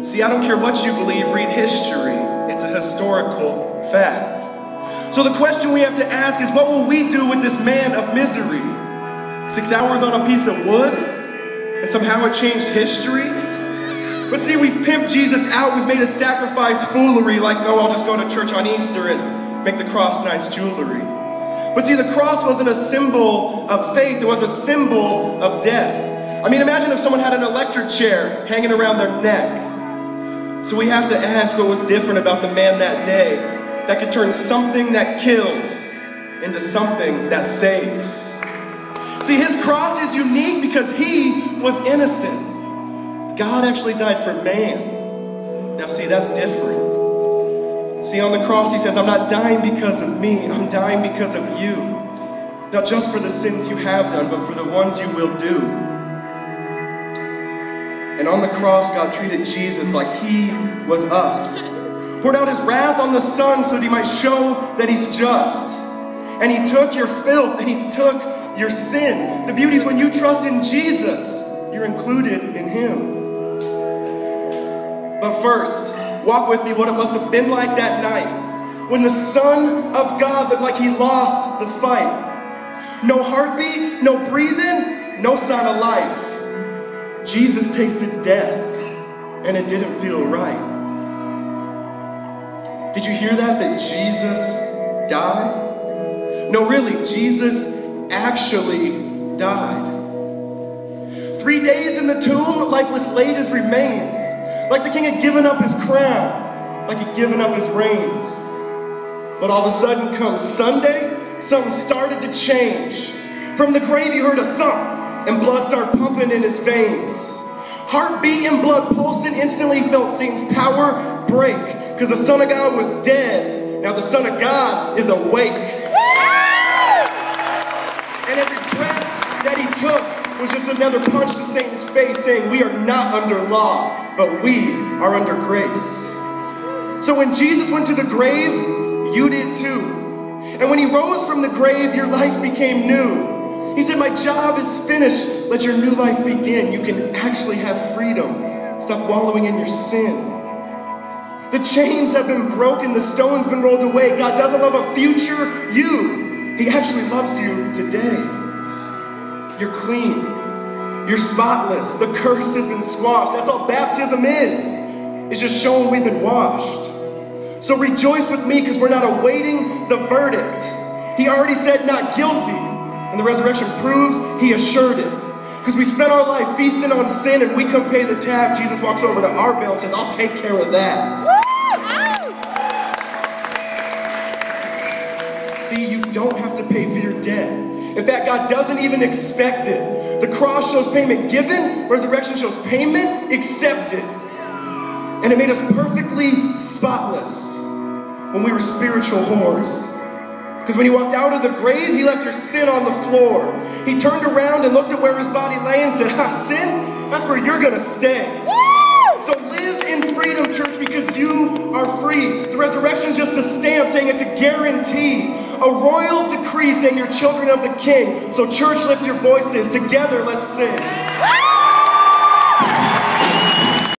See, I don't care what you believe, read history. It's a historical fact. So the question we have to ask is, what will we do with this man of misery? 6 hours on a piece of wood? And somehow it changed history? But see, we've pimped Jesus out. We've made a sacrifice foolery like, oh, I'll just go to church on Easter and make the cross nice jewelry. But see, the cross wasn't a symbol of faith. It was a symbol of death. I mean, imagine if someone had an electric chair hanging around their neck. So we have to ask what was different about the man that day that could turn something that kills into something that saves. See, his cross is unique because he was innocent. God actually died for man. Now see, that's different. See, on the cross he says, I'm not dying because of me, I'm dying because of you. Not just for the sins you have done, but for the ones you will do. And on the cross, God treated Jesus like he was us. Poured out his wrath on the Son so that he might show that he's just. And he took your filth and he took your sin. The beauty is when you trust in Jesus, you're included in him. But first, walk with me what it must have been like that night when the Son of God looked like he lost the fight. No heartbeat, no breathing, no sign of life. Jesus tasted death, and it didn't feel right. Did you hear that? That Jesus died? No, really, Jesus actually died. 3 days in the tomb, lifeless laid his remains, like the king had given up his crown, like he'd given up his reins. But all of a sudden comes Sunday, something started to change. From the grave you heard a thump, and blood started pumping in his veins. Heart beating, blood pulsing, instantly felt Satan's power break. Because the Son of God was dead. Now the Son of God is awake. And every breath that he took was just another punch to Satan's face, saying, we are not under law, but we are under grace. So when Jesus went to the grave, you did too. And when he rose from the grave, your life became new. He said, my job is finished. Let your new life begin. You can actually have freedom. Stop wallowing in your sin. The chains have been broken. The stone's been rolled away. God doesn't love a future you. He actually loves you today. You're clean. You're spotless. The curse has been squashed. That's all baptism is. It's just showing we've been washed. So rejoice with me because we're not awaiting the verdict. He already said not guilty. And the resurrection proves he assured it. Because we spent our life feasting on sin and we come pay the tab. Jesus walks over to our bill and says, I'll take care of that. See, you don't have to pay for your debt. In fact, God doesn't even expect it. The cross shows payment given. Resurrection shows payment accepted. And it made us perfectly spotless when we were spiritual whores. Because when he walked out of the grave, he left your sin on the floor. He turned around and looked at where his body lay and said, sin, that's where you're going to stay. Woo! So live in freedom, church, because you are free. The resurrection is just a stamp saying it's a guarantee. A royal decree saying you're children of the King. So church, lift your voices. Together, let's sing. Woo!